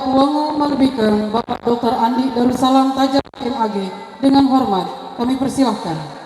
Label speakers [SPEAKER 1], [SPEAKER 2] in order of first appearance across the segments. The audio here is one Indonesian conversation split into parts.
[SPEAKER 1] Keuangan melebihkan Bapak Dr. Andi Darussalam Tajam MAG dengan hormat kami persilahkan.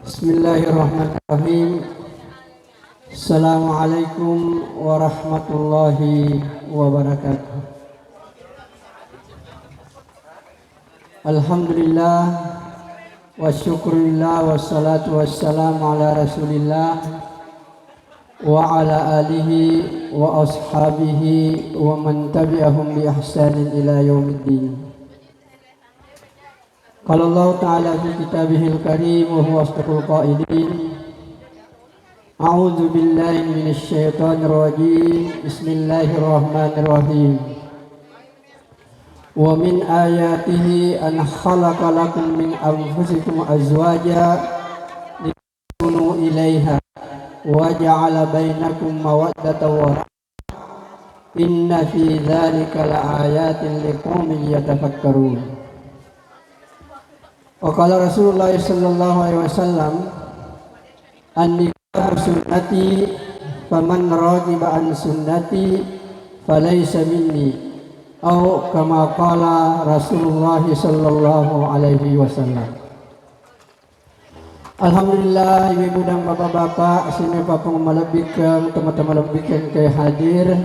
[SPEAKER 2] Bismillahirrahmanirrahim. Assalamualaikum warahmatullahi wabarakatuh. Alhamdulillah wa syukurillah wassalatu wassalamu ala rasulillah wa ala alihi wa ashabihi wa man tabi'ahum bi ihsanin ila yaumiddin. Qala Allah Ta'ala fi kitabihil karim wa huwa asdaqul qailin. A'udzu billahi minasy syaithanir rajim. Bismillahirrahmanirrahim. Wa min ayatihi an khalaqa lakum min anfusikum azwaja litaskunu ilaiha wa ja'ala bainakum mawaddatan wa rahmah. Inna fi dzalika laayatin liqaumin yatafakkarun. Wa qala Rasulullah sallallahu alaihi wasallam an-nikahu sunnati faman raghiba an sunnati falaysa minni atau kama qala Rasulullah sallallahu alaihi wasallam. Alhamdulillah ibu dan bapak-bapak sini papung malebikeun teman-teman lebikeun ke hadir.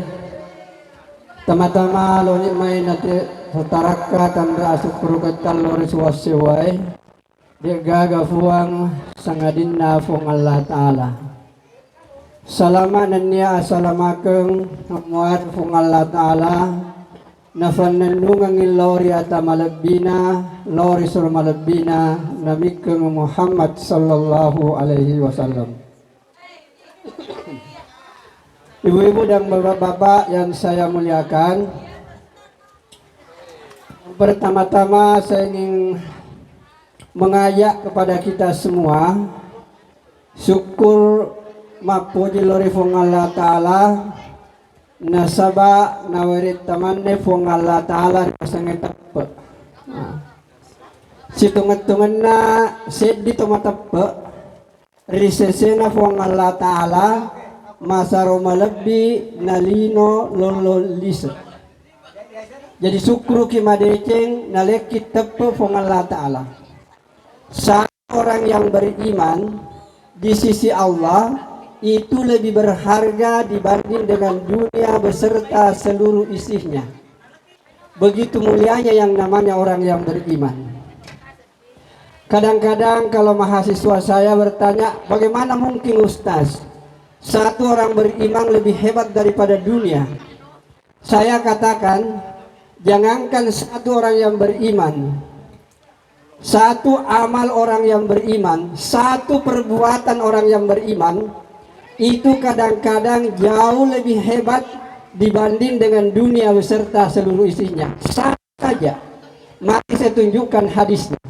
[SPEAKER 2] Tama-tama lo nikmai nanti Sataraka tanda asukuru katal loris wasewai dia gaga fuang sangadinna fuang Allah Ta'ala. Salama nanya asalamakeng muat fuang Allah Ta'ala nafanandungang ilori atamalabina lori surmalabina namikeng Muhammad sallallahu alaihi wasallam. Ibu-ibu dan bapak-bapak yang saya muliakan, pertama-tama saya ingin mengajak kepada kita semua syukur mapuji lori fong Allah Ta'ala nasaba nawarit tamanne fong Allah Ta'ala sangat tepe situngan-tungan na sedi tomatepe risesena fong Allah Ta'ala masaro malebbi nalino lololisa. Jadi syukur kima deceng nalekit tepe fong Allah Ta'ala. Seorang yang beriman di sisi Allah itu lebih berharga dibanding dengan dunia beserta seluruh isinya. Begitu mulianya yang namanya orang yang beriman. Kadang-kadang kalau mahasiswa saya bertanya, bagaimana mungkin Ustaz satu orang beriman lebih hebat daripada dunia? Saya katakan, jangankan satu orang yang beriman, satu amal orang yang beriman, satu perbuatan orang yang beriman itu kadang-kadang jauh lebih hebat dibanding dengan dunia beserta seluruh isinya. Sama saja. Mari saya tunjukkan hadisnya.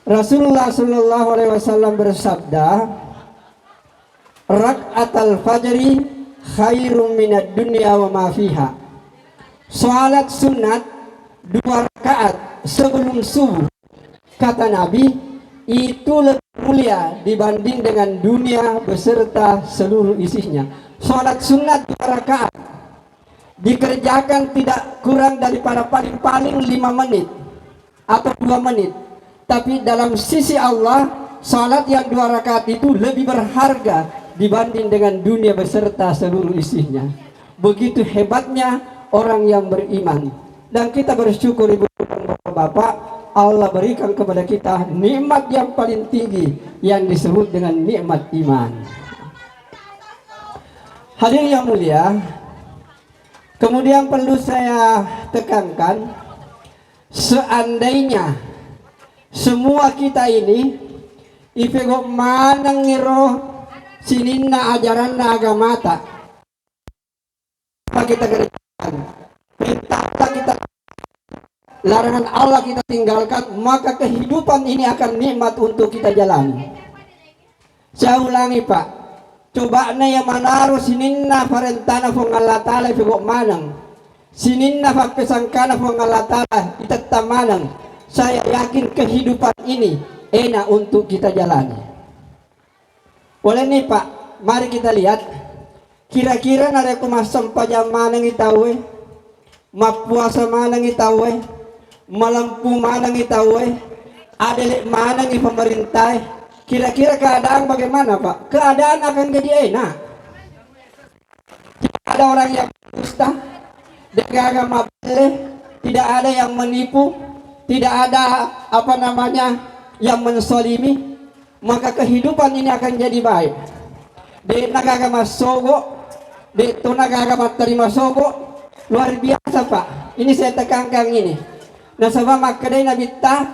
[SPEAKER 2] Rasulullah sallallahu alaihi wasallam bersabda, "Rak'atul fajri khairum minad dunya wa ma fiha." Salat sunat 2 rakaat sebelum subuh, kata Nabi, itu lebih mulia dibanding dengan dunia beserta seluruh isinya. Salat sunat 2 rakaat dikerjakan tidak kurang daripada paling-paling 5 menit atau 2 menit. Tapi dalam sisi Allah, salat yang 2 rakaat itu lebih berharga dibanding dengan dunia beserta seluruh isinya. Begitu hebatnya orang yang beriman. Dan kita bersyukur ibu dan bapak, Allah berikan kepada kita nikmat yang paling tinggi yang disebut dengan nikmat iman. Hadirin yang mulia, kemudian perlu saya tekankan, seandainya semua kita ini ipego manang ngiro sininna ajaran agama ta kita kerjakan, perintah kita, larangan Allah kita tinggalkan, maka kehidupan ini akan nikmat untuk kita jalani. Saya ulangi Pak, coba na yang manaro sininna parentana fong Allah Ta'ala ipego manang, sininna papesangkana fong Allah Ta'ala itatta manang. Saya yakin kehidupan ini enak untuk kita jalani. Boleh nih Pak, mari kita lihat kira-kira nare kumasam pajam manang itawe, mapuasa manang itawe, malampu manang itawe, adelik manang i pemerintah. Kira-kira keadaan bagaimana Pak? Keadaan akan jadi enak. Tidak ada orang yang dusta, agama boleh, tidak ada yang menipu, tidak ada yang mensolimi, maka kehidupan ini akan jadi baik. Di nagagama sogo, di nagagama terima sogo, luar biasa Pak. Ini saya tekankan ini. Nasabah makadai nabita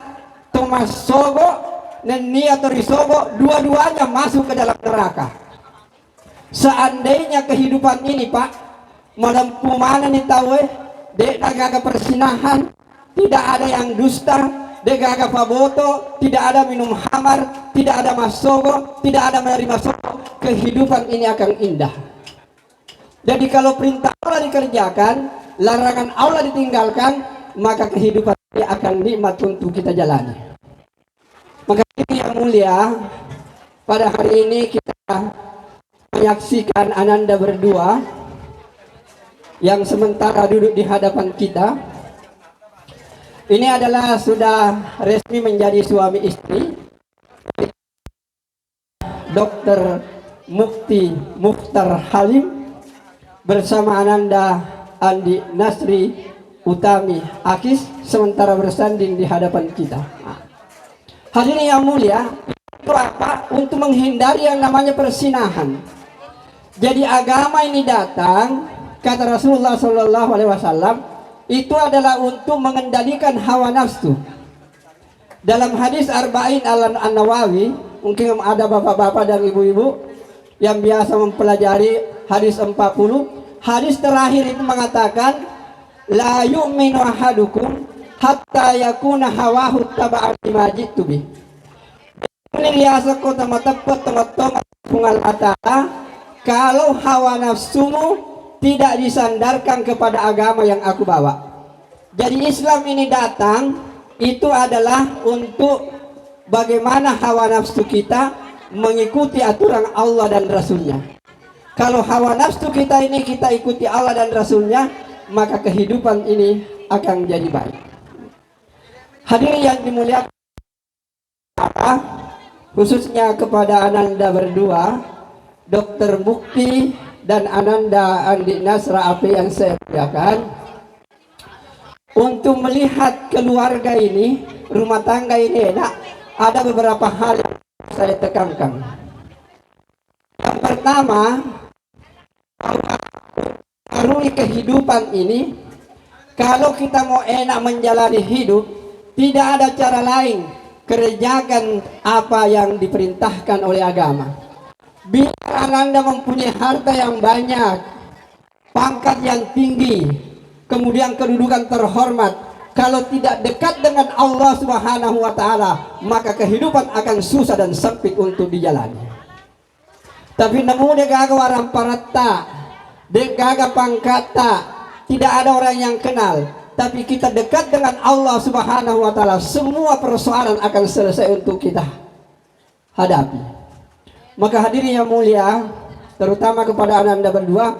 [SPEAKER 2] Thomas sogo dan niat risogo, dua-duanya masuk ke dalam neraka. Seandainya kehidupan ini Pak, madampu mana nih tahu, di nagaga persinahan, tidak ada yang dusta, degaga paboto, tidak ada minum hamar, tidak ada masogo, tidak ada menerima sogo. Kehidupan ini akan indah. Jadi kalau perintah Allah dikerjakan, larangan Allah ditinggalkan, maka kehidupan ini akan nikmat untuk kita jalani. Maka ini yang mulia, pada hari ini kita menyaksikan ananda berdua yang sementara duduk di hadapan kita. Ini adalah sudah resmi menjadi suami istri, Dr. Mukti Mukhtar Halim bersama Ananda Andi Nasri Utami Akis sementara bersanding di hadapan kita. Hadirin yang mulia, itu apa? Untuk menghindari yang namanya persinahan. Jadi agama ini datang, kata Rasulullah SAW, itu adalah untuk mengendalikan hawa nafsu. Dalam hadis Arba'in An-Nawawi, mungkin ada bapak-bapak dan ibu-ibu yang biasa mempelajari hadis 40, hadis terakhir itu mengatakan, la yu'minu ahadukum hatta yakuna hawahu taba'an lima jitu bih. Kalau hawa nafsumu tidak disandarkan kepada agama yang aku bawa. Jadi Islam ini datang itu adalah untuk bagaimana hawa nafsu kita mengikuti aturan Allah dan Rasulnya. Kalau hawa nafsu kita ini kita ikuti Allah dan Rasulnya, maka kehidupan ini akan jadi baik. Hadirin yang dimuliakan, khususnya kepada Ananda berdua, Dr. Mukti dan Ananda Andi Nasra Api yang saya muliakan, untuk melihat keluarga ini, rumah tangga ini enak, ada beberapa hal yang saya tekankan. Yang pertama, mengarungi kehidupan ini, kalau kita mau enak menjalani hidup, tidak ada cara lain, kerjakan apa yang diperintahkan oleh agama. Biar Anda mempunyai harta yang banyak, pangkat yang tinggi, kemudian kedudukan terhormat, kalau tidak dekat dengan Allah Subhanahu wa Ta'ala, maka kehidupan akan susah dan sempit untuk dijalani. Tapi namun degaga warang parata, degaga pangkata, tidak ada orang yang kenal, tapi kita dekat dengan Allah Subhanahu wa Ta'ala, semua persoalan akan selesai untuk kita hadapi. Maka hadirin yang mulia, terutama kepada Anda berdua,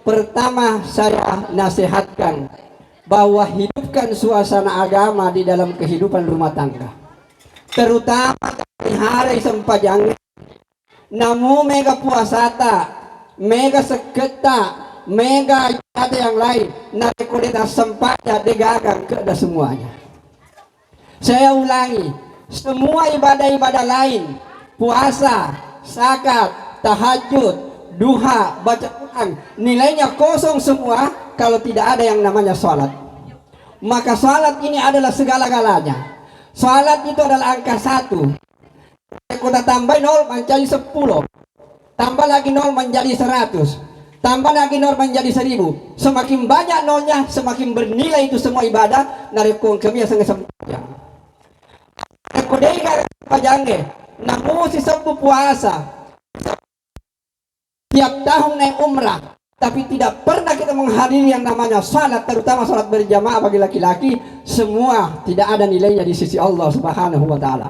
[SPEAKER 2] pertama saya nasihatkan bahwa hidupkan suasana agama di dalam kehidupan rumah tangga, terutama di hari sempajang. Namu mega puasata, mega seketa, mega ada yang lain, narekodeta sempatnya degagang ke semuanya. Saya ulangi, semua ibadah-ibadah lain, puasa, zakat, tahajud, duha, baca Quran, nilainya kosong semua kalau tidak ada yang namanya sholat. Maka sholat ini adalah segala-galanya. Sholat itu adalah angka 1. Kita tambah 0 menjadi 10, tambah lagi 0 menjadi 100, tambah lagi 0 menjadi 1000. Semakin banyak nolnya, semakin bernilai itu semua ibadah. Narikung kami yang sempurna. Kodega pajange, namun si sepuh puasa, tiap tahun naik umrah, tapi tidak pernah kita menghadiri yang namanya salat, terutama salat berjamaah bagi laki-laki. Semua tidak ada nilainya di sisi Allah Subhanahu wa taala.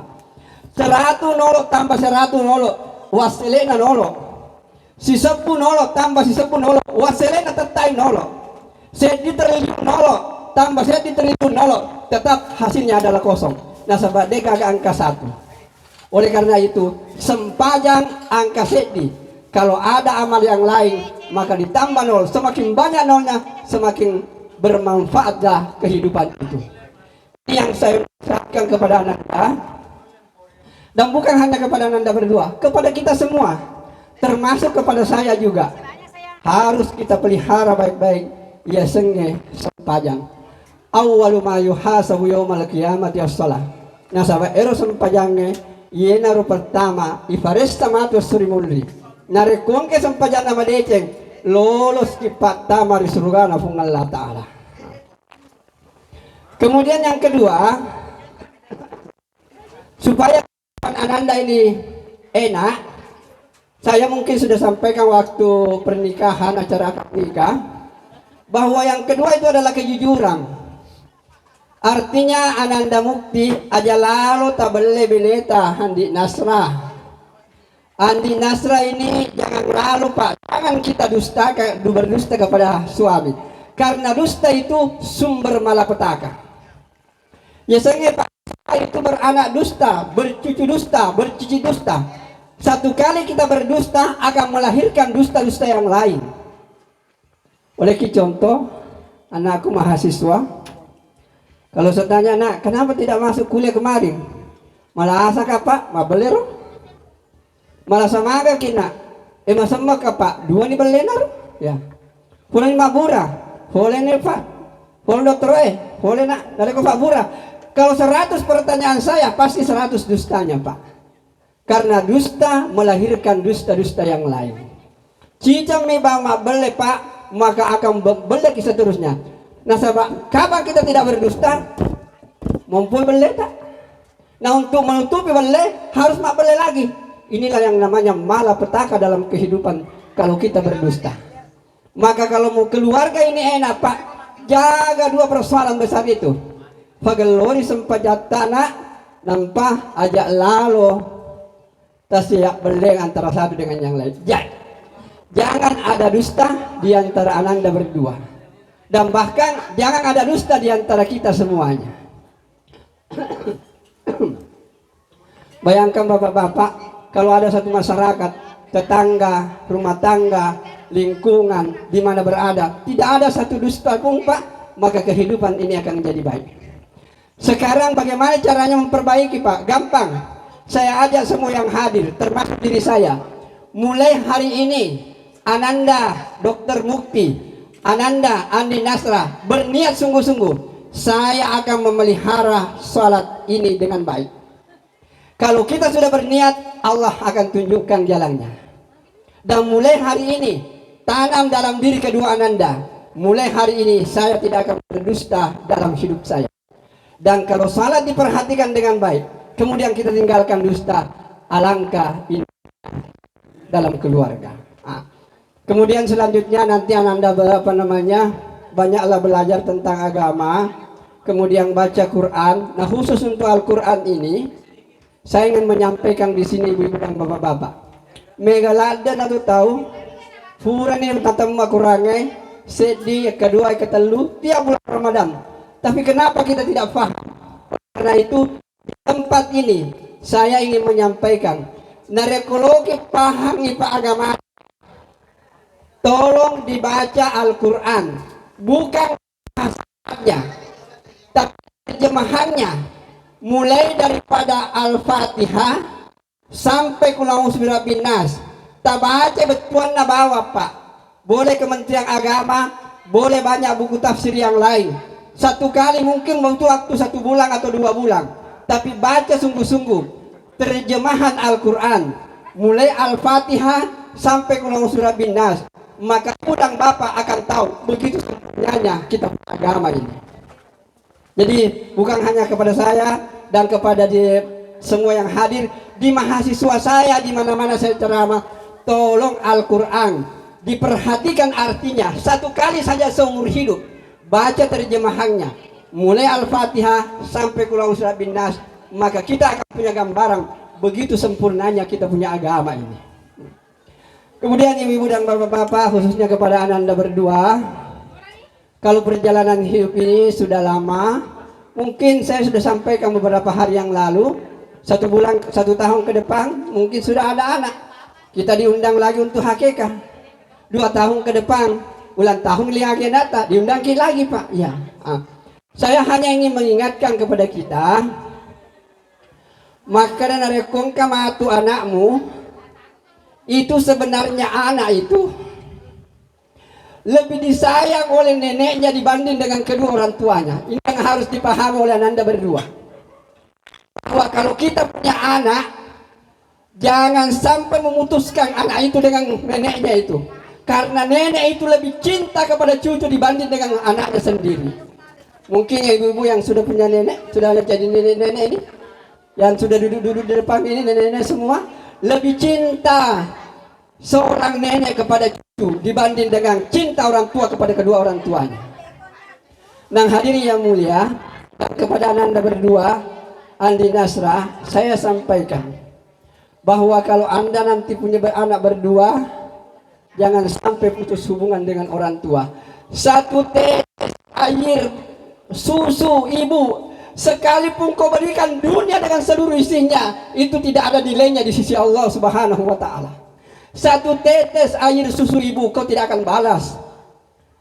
[SPEAKER 2] 100 nolok tambah 100 nolok, waselena nolok. Si 10 nolok tambah si 10 nolok, waselena tetap nolok. Sedi triliun nolok tambah sedi triliun nolok, tetap hasilnya adalah kosong. Nah, sebab dia kagak angka 1. Oleh karena itu, sempajang angka sedi. Kalau ada amal yang lain, maka ditambah 0. Semakin banyak nolnya, semakin bermanfaatlah kehidupan itu. Ini yang saya ucapkan kepada Anda, dan bukan hanya kepada Anda berdua, kepada kita semua, termasuk kepada saya juga. Harus kita pelihara baik-baik ya senge sempajang. Awwalu ma yuhasabu yaumal qiyamati as-shalah. Nah, sahabat eros sempajange yena ro pertama ifaresta matu surimulli. Narekong ke sempajang nama deceng lolos ki patama di surga na fung Allah taala. Kemudian yang kedua, supaya Ananda ini enak, saya mungkin sudah sampaikan waktu pernikahan, acara akad nikah, bahwa yang kedua itu adalah kejujuran. Artinya Ananda Mukti aja lalu tabelle bineta Andi Nasra. Andi Nasra ini jangan lalu Pak, jangan kita berdusta kepada suami, karena dusta itu sumber malapetaka. Biasanya Pak itu beranak dusta, bercucu dusta, bercici dusta. Satu kali kita berdusta akan melahirkan dusta-dusta yang lain. Oleh contoh, anakku mahasiswa, kalau saya tanya, nak, kenapa tidak masuk kuliah kemarin? Malah asa kah Pak? Mabelero? Malah sama agak kina. Masama kah Pak? 2 ni belenar? Ya. Pulang mabura. Boleh nih Pak. Boleh dokter boleh nak. Dari Pak Bura. Kalau 100 pertanyaan saya, pasti 100 dustanya Pak. Karena dusta melahirkan dusta-dusta yang lain. Cicam mi bang mabele Pak, maka akan belek seterusnya. Nah, sahabat, kapan kita tidak berdusta? Mumpul bele tak? Nah, untuk menutupi bele harus mak bele lagi. Inilah yang namanya malapetaka dalam kehidupan kalau kita berdusta. Maka kalau mau keluarga ini enak Pak, jaga 2 persoalan besar itu. Pagelori sempajatana nampah ajak lalu tasiak beleng antara satu dengan yang lain. Jangan ada dusta di antara Ananda berdua. Dan bahkan jangan ada dusta di antara kita semuanya. Bayangkan bapak-bapak, kalau ada satu masyarakat, tetangga, rumah tangga, lingkungan, di mana berada, tidak ada satu dusta pun Pak, maka kehidupan ini akan menjadi baik. Sekarang bagaimana caranya memperbaiki Pak? Gampang. Saya ajak semua yang hadir, termasuk diri saya. Mulai hari ini, Ananda Dr. Mukti, Ananda Andi Nasra berniat sungguh-sungguh, saya akan memelihara salat ini dengan baik. Kalau kita sudah berniat, Allah akan tunjukkan jalannya. Dan mulai hari ini, tanam dalam diri kedua Ananda, mulai hari ini saya tidak akan berdusta dalam hidup saya. Dan kalau salat diperhatikan dengan baik, kemudian kita tinggalkan dusta, alangkah ini dalam keluarga. Kemudian selanjutnya nanti Ananda banyaklah belajar tentang agama, kemudian baca Quran. Nah, khusus untuk Al-Quran ini, saya ingin menyampaikan di sini ibu-ibu dan bapak-bapak. Megalada na tahu, furan yang tatama kurangai, sedih kedua ketelu tiap bulan Ramadan. Tapi kenapa kita tidak paham? Karena itu di tempat ini saya ingin menyampaikan, narekologi paham ipa agama. Tolong dibaca Al-Quran, bukan bahasanya, tapi terjemahannya, mulai daripada Al-Fatihah sampai Qul a'udzu birabbin nas. Tak baca betuan na bawa Pak. Boleh Kementerian Agama, boleh banyak buku tafsir yang lain. Satu kali mungkin butuh waktu 1 bulan atau 2 bulan. Tapi baca sungguh-sungguh terjemahan Al-Quran, mulai Al-Fatihah sampai Qul Surah bin Nas, maka udang Bapak akan tahu begitu sempurnanya kita agama ini. Jadi bukan hanya kepada saya dan kepada semua yang hadir, di mahasiswa saya di mana-mana saya ceramah, tolong Al-Quran diperhatikan artinya. 1 kali saja seumur hidup baca terjemahannya, mulai Al-Fatihah sampai Qul Surah bin Nas, maka kita akan punya gambaran begitu sempurnanya kita punya agama ini. Kemudian ibu-ibu dan bapak-bapak, khususnya kepada Ananda berdua, kalau perjalanan hidup ini sudah lama, mungkin saya sudah sampaikan beberapa hari yang lalu, 1 bulan, 1 tahun ke depan mungkin sudah ada anak, kita diundang lagi untuk hakikah. 2 tahun ke depan, ulang tahun lagi data, diundang lagi Pak. Ya, saya hanya ingin mengingatkan kepada kita, maka dan rekongka matu anakmu, itu sebenarnya anak itu lebih disayang oleh neneknya dibanding dengan kedua orang tuanya. Ini yang harus dipahami oleh Anda berdua, bahwa kalau kita punya anak, jangan sampai memutuskan anak itu dengan neneknya itu, karena nenek itu lebih cinta kepada cucu dibanding dengan anaknya sendiri. Mungkin ibu-ibu yang sudah punya nenek, sudah jadi nenek-nenek ini, yang sudah duduk-duduk di depan ini, nenek-nenek semua, lebih cinta seorang nenek kepada cucu dibanding dengan cinta orang tua kepada kedua orang tuanya. Nah hadirin yang mulia, kepada Anda berdua, Andi Nasra, saya sampaikan bahwa kalau Anda nanti punya anak berdua, jangan sampai putus hubungan dengan orang tua. 1 tetes air susu ibu, sekalipun kau berikan dunia dengan seluruh isinya, itu tidak ada nilainya di sisi Allah Subhanahu wa Ta'ala. 1 tetes air susu ibu kau tidak akan balas.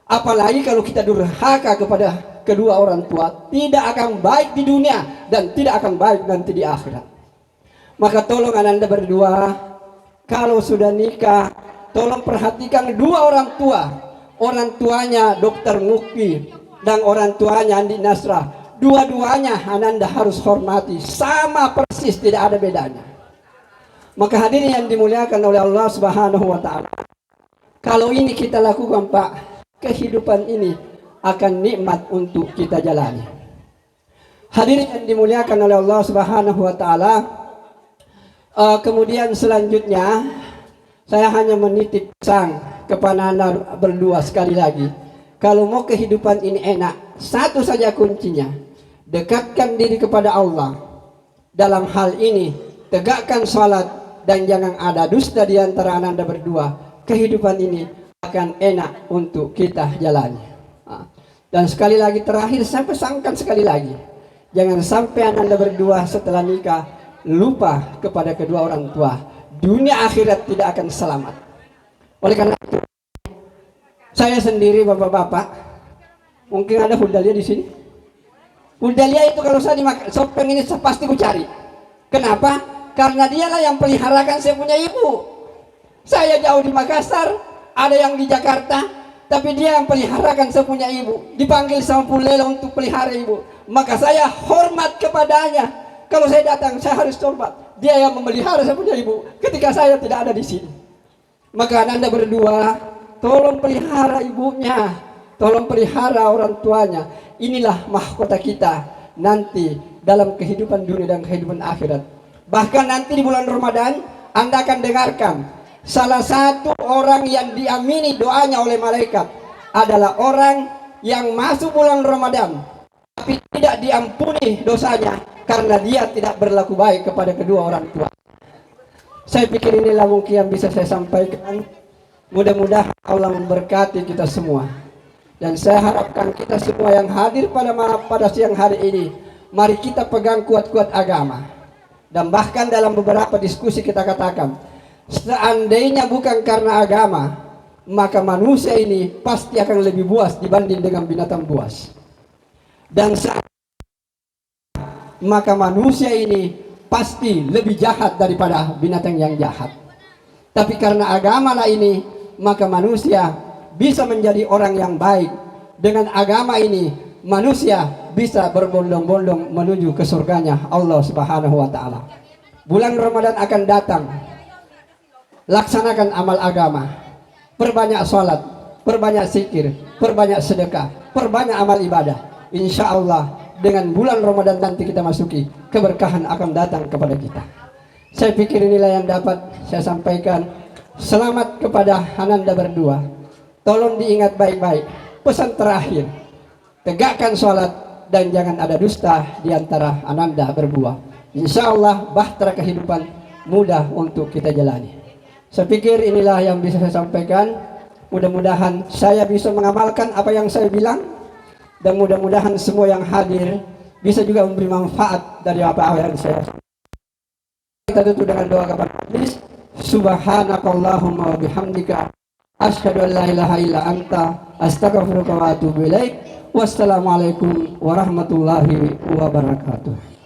[SPEAKER 2] Apalagi kalau kita durhaka kepada kedua orang tua, tidak akan baik di dunia dan tidak akan baik nanti di akhirat. Maka tolong Anda berdua, kalau sudah nikah, tolong perhatikan 2 orang tua. Orang tuanya Dr. Mukti dan orang tuanya Andi Nasra. Dua-duanya Anda harus hormati, sama persis, tidak ada bedanya. Maka hadirin yang dimuliakan oleh Allah Subhanahu wa Ta'ala, kalau ini kita lakukan Pak, kehidupan ini akan nikmat untuk kita jalani. Hadirin yang dimuliakan oleh Allah Subhanahu wa Ta'ala, kemudian selanjutnya saya hanya menitip pesan kepada Anda berdua sekali lagi. Kalau mau kehidupan ini enak, 1 saja kuncinya, dekatkan diri kepada Allah. Dalam hal ini tegakkan salat dan jangan ada dusta di antara Anda berdua. Kehidupan ini akan enak untuk kita jalani. Dan sekali lagi terakhir saya pesankan sekali lagi, jangan sampai Anda berdua setelah nikah lupa kepada kedua orang tua. Dunia akhirat tidak akan selamat. Oleh karena itu, saya sendiri bapak-bapak, mungkin ada Hudalia di sini. Hudalia itu kalau saya dimakan sopeng ini saya pasti ku cari. Kenapa? Karena dialah yang peliharakan saya punya ibu. Saya jauh di Makassar, ada yang di Jakarta, tapi dia yang peliharakan saya punya ibu. Dipanggil sama Pulela untuk pelihara ibu, maka saya hormat kepadanya. Kalau saya datang, saya harus hormat. Dia yang memelihara saya punya ibu ketika saya tidak ada di sini. Maka Anda berdua, tolong pelihara ibunya, tolong pelihara orang tuanya. Inilah mahkota kita nanti dalam kehidupan dunia dan kehidupan akhirat. Bahkan nanti di bulan Ramadan, Anda akan dengarkan salah satu orang yang diamini doanya oleh malaikat adalah orang yang masuk bulan Ramadan tapi tidak diampuni dosanya karena dia tidak berlaku baik kepada kedua orang tua. Saya pikir inilah mungkin yang bisa saya sampaikan. Mudah-mudahan Allah memberkati kita semua. Dan saya harapkan kita semua yang hadir pada siang hari ini, mari kita pegang kuat-kuat agama. Dan bahkan dalam beberapa diskusi kita katakan, seandainya bukan karena agama, maka manusia ini pasti akan lebih buas dibanding dengan binatang buas. Dan maka manusia ini pasti lebih jahat daripada binatang yang jahat. Tapi karena agama lah ini, maka manusia bisa menjadi orang yang baik. Dengan agama ini manusia bisa berbondong-bondong menuju ke surganya Allah Subhanahu wa taala. Bulan Ramadan akan datang. Laksanakan amal agama. Perbanyak salat, perbanyak zikir, perbanyak sedekah, perbanyak amal ibadah. Insya Allah dengan bulan Ramadan nanti kita masuki, keberkahan akan datang kepada kita. Saya pikir inilah yang dapat saya sampaikan. Selamat kepada Ananda berdua. Tolong diingat baik-baik. Pesan terakhir, tegakkan sholat dan jangan ada dusta di antara Ananda berdua. Insya Allah bahtera kehidupan mudah untuk kita jalani. Saya pikir inilah yang bisa saya sampaikan. Mudah-mudahan saya bisa mengamalkan apa yang saya bilang, dan mudah-mudahan semua yang hadir bisa juga memberi manfaat dari apa yang saya sampaikan. Kita tutup dengan doa kepada hadis. Subhanakallahumma wa bihamdika asyhadu an la ilaha illa anta astaghfiruka wa atubu ilaik. Wassalamualaikum warahmatullahi wabarakatuh.